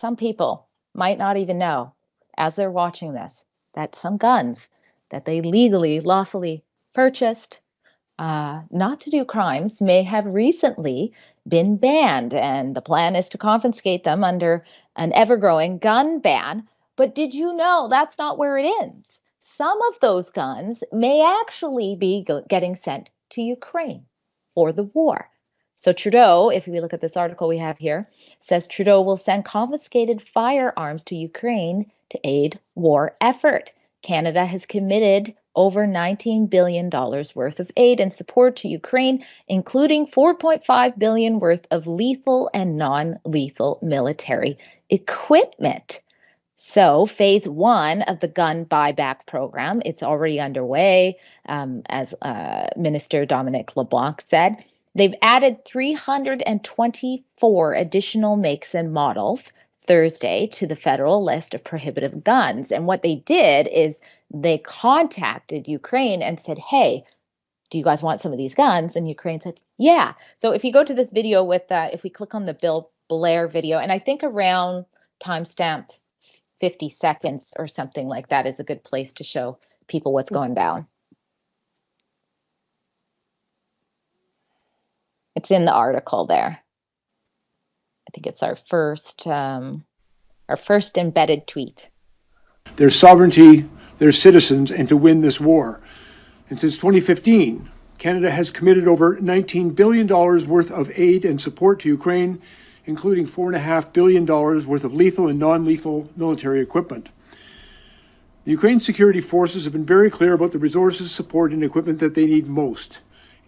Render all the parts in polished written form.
some people might not even know, as they're watching this, that some guns that they legally, lawfully purchased not to do crimes may have recently been banned. And the plan is to confiscate them under an ever growing gun ban. But did you know that's not where it ends? Some of those guns may actually be getting sent to Ukraine for the war. So Trudeau, if we look at this article we have here, says Trudeau will send confiscated firearms to Ukraine to aid war effort. Canada has committed over $19 billion worth of aid and support to Ukraine, including $4.5 billion worth of lethal and non-lethal military equipment. So phase one of the gun buyback program, it's already underway, as Minister Dominic LeBlanc said. They've added 324 additional makes and models Thursday to the federal list of prohibitive guns. And what they did is they contacted Ukraine and said, hey, do you guys want some of these guns? And Ukraine said, yeah. So if you go to this video with, if we click on the Bill Blair video, and I think around timestamp 50 seconds or something like that is a good place to show people what's going down. It's in the article there. I think it's our first embedded tweet. Their sovereignty, their citizens, and to win this war. And since 2015, Canada has committed over $19 billion worth of aid and support to Ukraine, including $4.5 billion worth of lethal and non-lethal military equipment. The Ukraine security forces have been very clear about the resources, support, and equipment that they need most.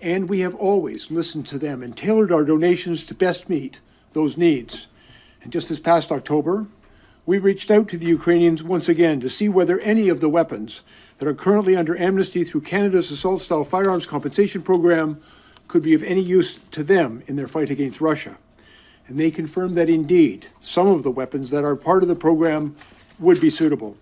And we have always listened to them and tailored our donations to best meet those needs. And just this past October, we reached out to the Ukrainians once again to see whether any of the weapons that are currently under amnesty through Canada's assault-style firearms compensation program could be of any use to them in their fight against Russia. And they confirmed that indeed, some of the weapons that are part of the program would be suitable.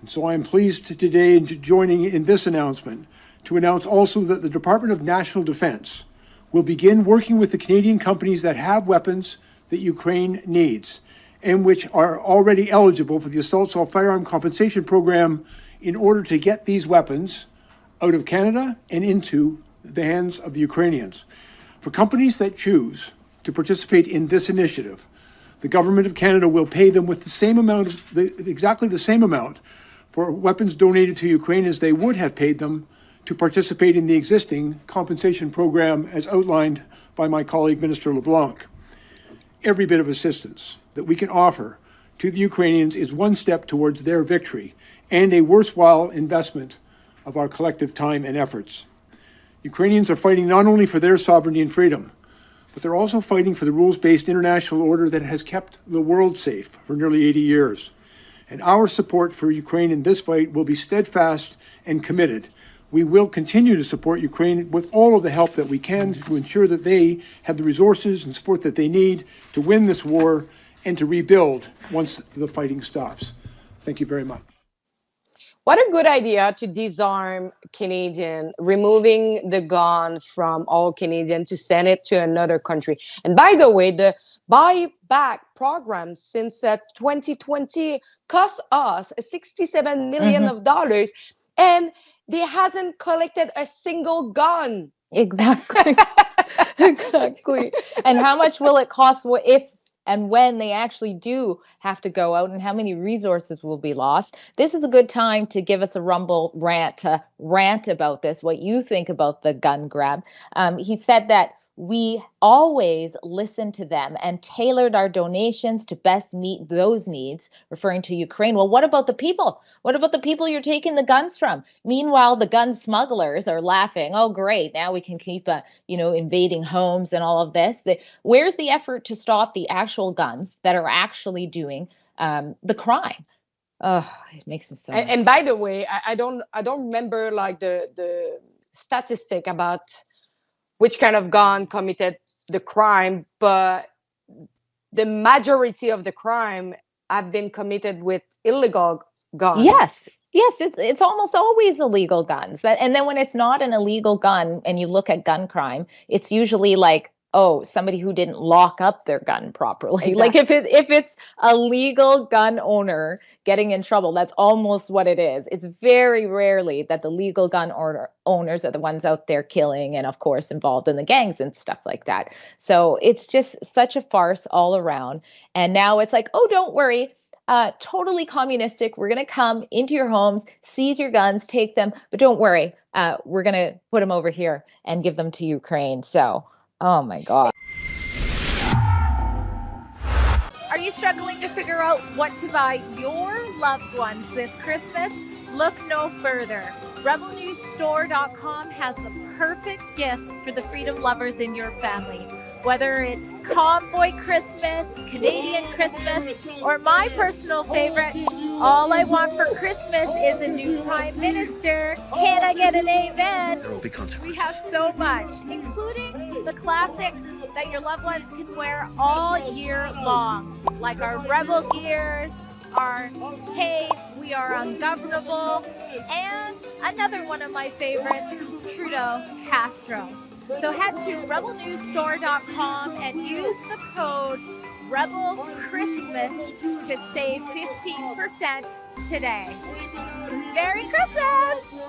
And so I am pleased today in joining in this announcement to announce also that the Department of National Defence will begin working with the Canadian companies that have weapons that Ukraine needs and which are already eligible for the assault-style firearm compensation program in order to get these weapons out of Canada and into the hands of the Ukrainians. For companies that choose to participate in this initiative, the Government of Canada will pay them with the same amount, exactly the same amount for weapons donated to Ukraine as they would have paid them to participate in the existing compensation program as outlined by my colleague, Minister LeBlanc. Every bit of assistance that we can offer to the Ukrainians is one step towards their victory and a worthwhile investment of our collective time and efforts. Ukrainians are fighting not only for their sovereignty and freedom, but they're also fighting for the rules-based international order that has kept the world safe for nearly 80 years. And our support for Ukraine in this fight will be steadfast and committed. We will continue to support Ukraine with all of the help that we can to ensure that they have the resources and support that they need to win this war and to rebuild once the fighting stops. Thank you very much. What a good idea to disarm Canadian, removing the gun from all Canadian to send it to another country. And by the way, the buyback program since 2020 cost us $67 million of dollars, and they hasn't collected a single gun. Exactly. Exactly. And how much will it cost if and when they actually do have to go out, and how many resources will be lost? This is a good time to give us a Rumble rant about this, what you think about the gun grab. He said that we always listened to them and tailored our donations to best meet those needs, referring to Ukraine. Well, what about the people? What about the people you're taking the guns from? Meanwhile, the gun smugglers are laughing. Oh, great. Now we can keep, invading homes and all of this. Where's the effort to stop the actual guns that are actually doing the crime? Oh, it makes it so. And by the way, I don't remember like the statistic about which kind of gun committed the crime, but the majority of the crime have been committed with illegal guns. Yes, it's almost always illegal guns. And then when it's not an illegal gun and you look at gun crime, it's usually like oh, somebody who didn't lock up their gun properly. Exactly. Like if it's a legal gun owner getting in trouble, that's almost what it is. It's very rarely that the legal gun owners are the ones out there killing and, of course, involved in the gangs and stuff like that. So it's just such a farce all around. And now it's like, oh, don't worry. Totally communistic. We're going to come into your homes, seize your guns, take them. But don't worry. We're going to put them over here and give them to Ukraine. So, oh my God. Are you struggling to figure out what to buy your loved ones this Christmas? Look no further. RebelNewsStore.com has the perfect gifts for the freedom lovers in your family. Whether it's Convoy Christmas, Canadian Christmas, or my personal favorite, all I want for Christmas is a new Prime Minister. Can I get an amen? There will be consequences. We have so much, including the classics that your loved ones can wear all year long, like our Rebel gears, our Hey, We Are Ungovernable, and another one of my favorites, Trudeau Castro. So head to rebelnewsstore.com and use the code RebelChristmas to save 15% today. Merry Christmas!